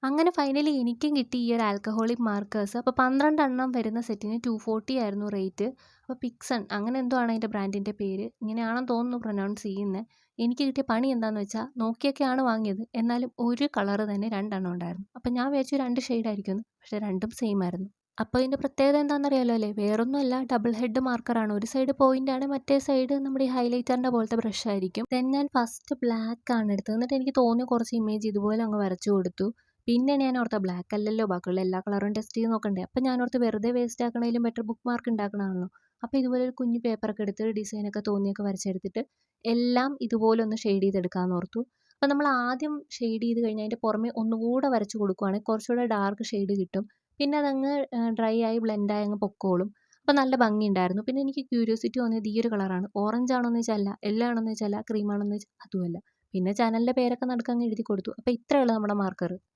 അങ്ങനെ ഫൈനലി എനിക്കും കിട്ടി ഈ ഒരു ആൽക്കഹോളിക് മാർക്കേഴ്സ്. അപ്പോൾ 12 എണ്ണം വരുന്ന സെറ്റിന് 240 ആയിരുന്നു റേറ്റ്. അപ്പോൾ പിക്സൺ അങ്ങനെ എന്തോ ആണ് അതിൻ്റെ ബ്രാൻഡിൻ്റെ പേര്. ഇങ്ങനെയാണെന്ന് തോന്നുന്നു പ്രൊനൗൺസ് ചെയ്യുന്നത്. എനിക്ക് കിട്ടിയ പണി എന്താണെന്ന് വെച്ചാൽ നോക്കിയൊക്കെയാണ് വാങ്ങിയത്. എന്നാലും ഒരു കളറ് തന്നെ 2 എണ്ണം ഉണ്ടായിരുന്നു. അപ്പോൾ ഞാൻ വിചാരിച്ചു 2 ഷെയ്ഡ് ആയിരിക്കുമെന്ന്. പക്ഷേ രണ്ടും സെയിം ആയിരുന്നു. അപ്പോൾ ഇതിൻ്റെ പ്രത്യേകത എന്താണെന്നറിയാലോ അല്ലേ? വേറൊന്നുമല്ല, ഡബിൾ ഹെഡ് മാർക്കറാണ്. ഒരു സൈഡ് പോയിന്റ് ആണ്, മറ്റേ സൈഡ് നമ്മുടെ ഈ ഹൈലൈറ്ററിൻ്റെ പോലത്തെ ബ്രഷ് ആയിരിക്കും. ദെൻ ഞാൻ ഫസ്റ്റ് ബ്ലാക്ക് ആണ് എടുത്തത്. എന്നിട്ട് എനിക്ക് തോന്നിയ കുറച്ച് ഇമേജ് ഇതുപോലെ അങ്ങ് വരച്ചു കൊടുത്തു. പിന്നെയാണ് ഞാൻ ഓർത്തത് ബ്ലാക്ക് അല്ലല്ലോ, ബാക്കിയുള്ള എല്ലാ കളറും ടെസ്റ്റ് ചെയ്ത് നോക്കണ്ടേ. അപ്പം ഞാൻ ഓർത്ത് വെറുതെ വേസ്റ്റ് ആക്കണേലും ബെറ്റർ ബുക്ക് മാർക്ക് ഉണ്ടാക്കണമാണല്ലോ. അപ്പോൾ ഇതുപോലെ ഒരു കുഞ്ഞു പേപ്പറൊക്കെ എടുത്ത് ഡിസൈനൊക്കെ തോന്നിയൊക്കെ വരച്ചെടുത്തിട്ട് എല്ലാം ഇതുപോലെ ഒന്ന് ഷെയ്ഡ് ചെയ്തെടുക്കാമെന്ന് ഓർത്തു. അപ്പോൾ നമ്മൾ ആദ്യം ഷെയ്ഡ് ചെയ്ത് കഴിഞ്ഞാൽ അതിൻ്റെ പുറമെ ഒന്നുകൂടെ വരച്ച് കൊടുക്കുകയാണെങ്കിൽ കുറച്ചുകൂടെ ഡാർക്ക് ഷെയ്ഡ് കിട്ടും. പിന്നെ അതങ്ങ് ഡ്രൈ ആയി ബ്ലെൻഡായി അങ്ങ് പൊക്കോളും. അപ്പോൾ നല്ല ഭംഗിയുണ്ടായിരുന്നു. പിന്നെ എനിക്ക് ക്യൂരിയോസിറ്റി തോന്നിയത് ഈ ഒരു കളറാണ്. ഓറഞ്ച് ആണോന്ന് വെച്ചാൽ അല്ല, യെല്ലോ ആണോന്ന് വെച്ചാൽ അല്ല, ക്രീം ആണോന്ന് വെച്ചാൽ അതുമല്ല. പിന്നെ ചാനലിൻ്റെ പേരൊക്കെ നടുക്കങ്ങ് എഴുതി കൊടുത്തു. അപ്പോൾ ഇത്രയേ ഉള്ളൂ നമ്മുടെ മാർക്കർ.